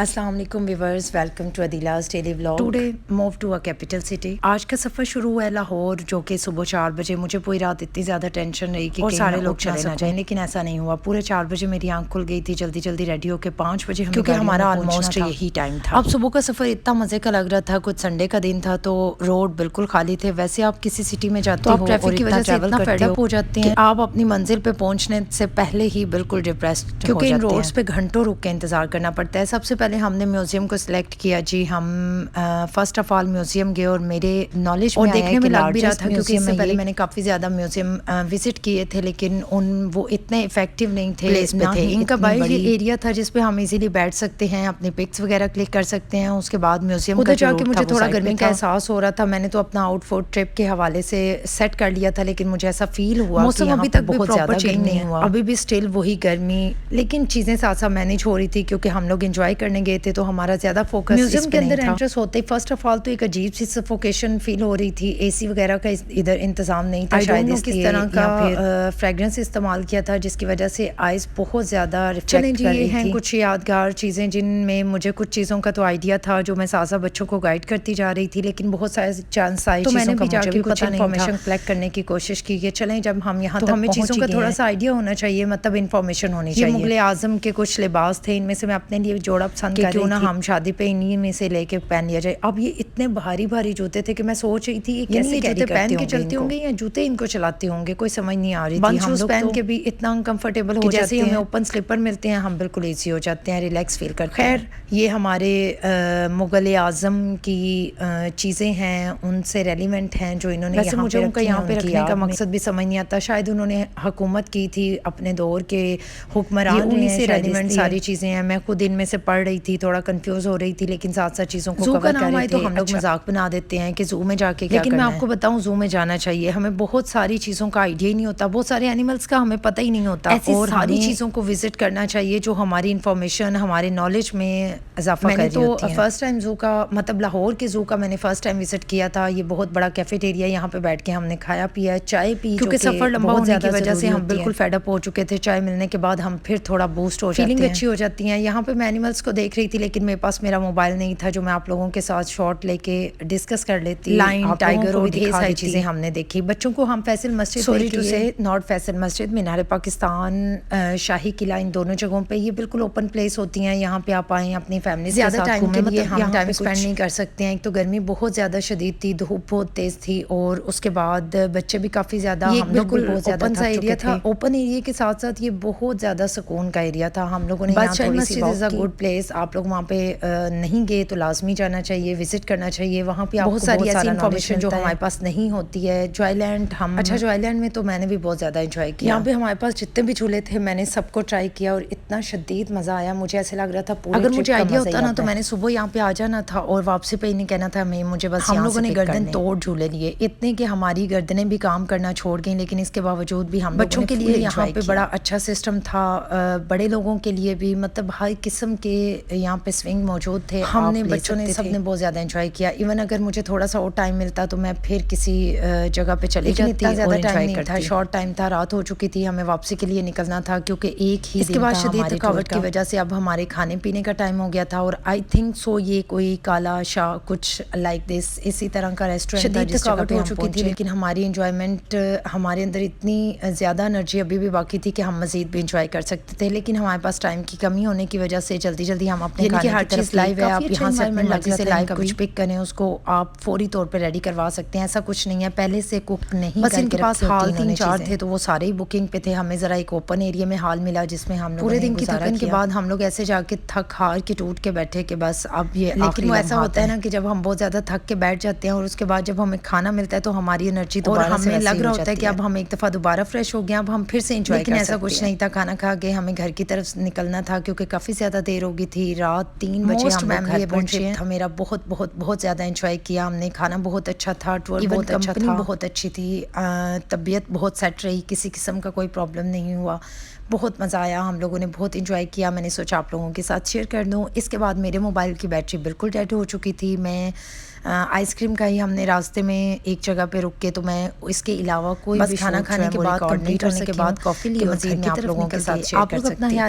السلام علیکم viewers, welcome to Adeela's daily vlog. Today move to a capital city. آج کا سفر شروع ہوا ہے لاہور، جو کہ صبح 4 بجے۔ مجھے پوری رات اتنی زیادہ ٹینشن رہی کہ سارے لوگ چلے نہ جائیں، لیکن ایسا نہیں ہوا۔ پورے 4 بجے میری آنکھ کھل گئی تھی، جلدی جلدی ریڈی ہو کے 5 بجے ہمیں، کیونکہ ہمارا آلموسٹ یہی ٹائم تھا۔ اب صبح کا سفر اتنا مزے کا لگ رہا تھا، کچھ سنڈے کا دن تھا تو روڈ بالکل خالی تھے۔ ویسے آپ کسی سٹی میں جاتے ہو ٹریفک کی وجہ سے اتنا فیڈ اپ ہو جاتے ہیں، آپ اپنی منزل پہ پہنچنے سے پہلے ہی بالکل ڈپریسڈ ہو جاتے ہیں، کیونکہ ان روڈز پہ گھنٹوں رک کے انتظار کرنا پڑتا ہے۔ سب سے پہلے ہم نے میوزیم کو سلیکٹ کیا جی۔ ہم فرسٹ آف آل میوزیم گئے اور میرے نالج میں دیکھنے میں لگ بھی رہا تھا، کیونکہ اس سے پہلے میں نے کافی زیادہ میوزیم وزٹ کیے تھے، لیکن وہ اتنے افیکٹو نہیں تھے پلیس پہ تھے۔ ان کا باہر یہ ایریا تھا جس پہ ہم ایزیلی بیٹھ سکتے ہیں، اپنے پکس وغیرہ کلک کر سکتے ہیں۔ اس کے بعد میوزیم کا جا کے مجھے تھوڑا گرمی کا احساس ہو رہا تھا۔ میں نے تو اپنا آؤٹ فٹ ٹرپ کے حوالے سے سیٹ کر لیا تھا، لیکن مجھے ایسا فیل ہوا موسم ابھی تک بہت زیادہ چینج نہیں ہوا، ابھی بھی اسٹل وہی گرمی، لیکن چیزیں ساتھ ساتھ مینیج ہو رہی تھی کیونکہ ہم لوگ انجوائے کرنے گئے تھے، تو ہمارا زیادہ فوکس میوزیم کے اندر انٹرسٹ ہوتے ہی فرسٹ آف آل تو ایک عجیب سی سفوکیشن فیل ہو رہی تھی۔ اے سی وغیرہ کا ادھر انتظام نہیں تھا، شاید اس طرح کا فریگرنس استعمال کیا تھا جس کی وجہ سے آئز بہت زیادہ ریفلیکٹ کر رہی تھی۔ ہیں کچھ یادگار چیزیں جن میں مجھے کچھ چیزوں کا تو آئیڈیا تھا جو میں سازا بچوں کو گائیڈ کرتی جا رہی تھی، لیکن بہت ساری چیزوں کا مجھے بھی کچھ انفارمیشن کلیکٹ کرنے کی کوشش کی کہ چلیں جب ہم یہاں تک ہمیں چیزوں کا تھوڑا سا آئیڈیا ہونا چاہیے، مطلب انفارمیشن ہونی چاہیے۔ مغل اعظم کے کچھ لباس تھے، ان میں سے میں اپنے لیے جوڑا پسند کر رہی تھی، ہم شادی پہ انہی میں سے لے کے پہن لیا جائے۔ اب یہ اتنے بھاری بھاری جوتے تھے کہ میں سوچ رہی تھی یہ کیسے جوتے پہن کے چلتے ہوں گے یا جوتے ان کو چلاتے ہوں گے، کوئی سمجھ نہیں آ رہی تھی۔ ہم لوگ پہن کے بھی اتنا انکمفرٹیبل ہو جاتے ہیں، ہمیں اوپن سلیپر ملتے ہیں ہم بالکل ایزی ہو جاتے ہیں، ریلیکس فیل کرتے ہیں۔ خیر یہ ہمارے مغل اعظم کی چیزیں ہیں، ان سے ریلیونٹ ہیں جو انہوں نے ویسے مجھے ان کا یہاں پہ رکھنے کا مقصد بھی سمجھ نہیں آتا، شاید انہوں نے حکومت کی تھی اپنے دور کے حکمران، انہی سے ریلیونٹ ساری چیزیں ہیں۔ میں خود ان میں سے پڑھ رہی تھی، تھوڑا کنفیوز ہو رہی تھی، لیکن ساتھ ساتھ چیزوں کو کور کر رہے تھے۔ تو ہم لوگ مذاق بنا دیتے ہیں کہ زو میں جا کے کیا کرنا ہے، لیکن میں آپ کو بتاؤں زو میں جانا چاہیے۔ ہمیں بہت ساری چیزوں کا آئیڈیا ہی نہیں ہوتا، بہت سارے اینیملز کا ہمیں پتہ ہی نہیں ہوتا، اور ساری چیزوں کو وزٹ کرنا چاہیے جو ہماری انفارمیشن ہمارے نالج میں اضافہ کر رہی ہوتی ہیں۔ فرسٹ ٹائم زو کا مطلب لاہور کے زو کا میں نے فرسٹ ٹائم وزٹ کیا تھا۔ یہ بہت بڑا کیفیٹیریا، یہاں پہ بیٹھ کے ہم نے کھایا پیا، چائے پی، کیونکہ سفر لمبا ہونے کی وجہ سے ہم بالکل فیڈ اپ ہو چکے تھے۔ چائے ملنے کے بعد ہم پھر تھوڑا بوسٹ ہو جاتے ہیں، فیلنگ اچھی ہو جاتی ہے۔ یہاں پہ میں اینیملز کو دیکھ رہی تھی، لیکن میرے پاس میرا موبائل نہیں تھا جو میں آپ لوگوں کے ساتھ شارٹ لے کے ڈسکس کر لیتی۔ لائن، ٹائیگر اور ڈھیر ساری چیزیں ہم نے دیکھی۔ بچوں کو ہم فیصل مسجد، سوری ٹو سے نارتھ فیصل مسجد، مینار پاکستان، شاہی قلعہ، ان دونوں جگہوں پہ یہ بالکل اوپن پلیس ہوتی ہیں، یہاں پہ آپ آئیں اپنی فیملی کے ساتھ گھومیں، مطلب ہم ٹائم اسپینڈ نہیں کر سکتے ہیں۔ ایک تو گرمی بہت زیادہ شدید تھی، دھوپ بہت تیز تھی، اور اس کے بعد بچے بھی کافی زیادہ، ہم لوگ بھی بہت زیادہ تھک چکے تھے۔ اوپن ایریا کے ساتھ ساتھ یہ بہت زیادہ سکون کا ایریا تھا۔ ہم لوگوں نے یہاں تھوڑی سی واک کی۔ گڈ پلیس، آپ لوگ وہاں پہ نہیں گئے تو لازمی جانا چاہیے، وزٹ کرنا چاہیے۔ وہاں پہ بہت ساری ایسی انفارمیشن جو ہمارے پاس نہیں ہوتی ہے۔ جوائے لینڈ، جوائے لینڈ میں تو میں نے بھی بہت زیادہ انجوائے کیا۔ یہاں پہ ہمارے پاس جتنے بھی جھولے تھے میں نے سب کو ٹرائی کیا، اور اتنا شدید مزہ آیا، مجھے ایسے لگ رہا تھا اگر مجھے آئیڈیا ہوتا نا تو میں نے صبح یہاں پہ آ جانا تھا اور واپسی پہ نہیں کہنا تھا مجھے بس۔ ہم لوگوں نے گردن توڑ جھولے لیے اتنے کہ ہماری گردنیں بھی کام کرنا چھوڑ گئیں، لیکن اس کے باوجود بھی ہم بچوں کے لیے یہاں پہ بڑا اچھا سسٹم تھا، بڑے لوگوں کے لیے بھی، مطلب ہر قسم کے یہاں پہ سوئنگ موجود تھے۔ ہم نے بچوں نے سب نے بہت زیادہ انجوائے کیا۔ ایون اگر مجھے تھوڑا سا اور ٹائم ملتا تو میں پھر کسی جگہ پہ چلی جاتی، اتنا زیادہ ٹائم نہیں تھا، شارٹ ٹائم تھا، رات ہو چکی تھی، ہمیں واپسی کے لیے نکلنا تھا کیونکہ ایک ہی دن تھا۔ اس کے بعد شدید تھکاوٹ کی وجہ سے اب ہمارے کھانے پینے کا ٹائم ہو گیا تھا، اور آئی تھنک سو یہ کوئی کالا شاہ کچھ لائک دس اسی طرح کا ریسٹورینٹ تھا جس جگہ پہ ہو چکی تھی، لیکن ہماری انجوائمنٹ، ہمارے اندر اتنی زیادہ انرجی ابھی بھی باقی تھی کہ ہم مزید بھی انجوائے کر سکتے تھے، لیکن ہمارے پاس ٹائم کی کمی ہونے کی وجہ سے جلدی جلدی ہم اپنے کھانے کی طرف لائیو ہے۔ آپ یہاں سے اپنی مرضی سے لائیو کچھ پک کریں، اس کو آپ فوری طور پہ ریڈی کروا سکتے ہیں، ایسا کچھ نہیں ہے پہلے سے کوک نہیں، بس ان کے پاس ہال 3-4 تھے تو وہ سارے ہی بکنگ پہ تھے۔ ہمیں ذرا ایک اوپن ایریا میں ہال ملا جس میں ہم پورے دن کی تھکن کے بعد ہم لوگ ایسے جا کے تھک ہار کے ٹوٹ کے بیٹھے کہ بس اب یہ، لیکن وہ ایسا ہوتا ہے نا کہ جب ہم بہت زیادہ تھک کے بیٹھ جاتے ہیں اور اس کے بعد جب ہمیں کھانا ملتا ہے تو ہماری انرجی دوبارہ سے لگ رہا ہوتا ہے کہ اب ہم ایک دفعہ دوبارہ فریش ہو گئے، اب ہم پھر سے انجوائے کر سکتے ہیں، لیکن ایسا کچھ نہیں تھا۔ کھانا کھا کے ہمیں گھر کی طرف نکلنا تھا کیونکہ کافی زیادہ دیر ہو گئی تھی، رات 3 بجے ہم لوگ گھر پہنچے تھا۔ میرا بہت بہت بہت زیادہ انجوائے کیا ہم نے، کھانا بہت اچھا تھا، ٹور بہت اچھا تھا، بہت اچھی تھی، طبیعت بہت سیٹ رہی، کسی قسم کا کوئی پرابلم نہیں ہوا، بہت مزہ آیا، ہم لوگوں نے بہت انجوائے کیا۔ میں نے سوچا آپ لوگوں کے ساتھ شیئر کر دوں۔ اس کے بعد میرے موبائل کی بیٹری بالکل ڈیڈ ہو چکی تھی۔ میں آئس کریم کا ہی ہم نے راستے میں ایک جگہ پہ رک کے، تو میں اس کے علاوہ کوئی بھی کھانا کھانے کے بعد کمپلیٹ ہونے کے بعد کافی لی، مزید میں آپ لوگوں کے ساتھ شیئر کر سکتی ہوں۔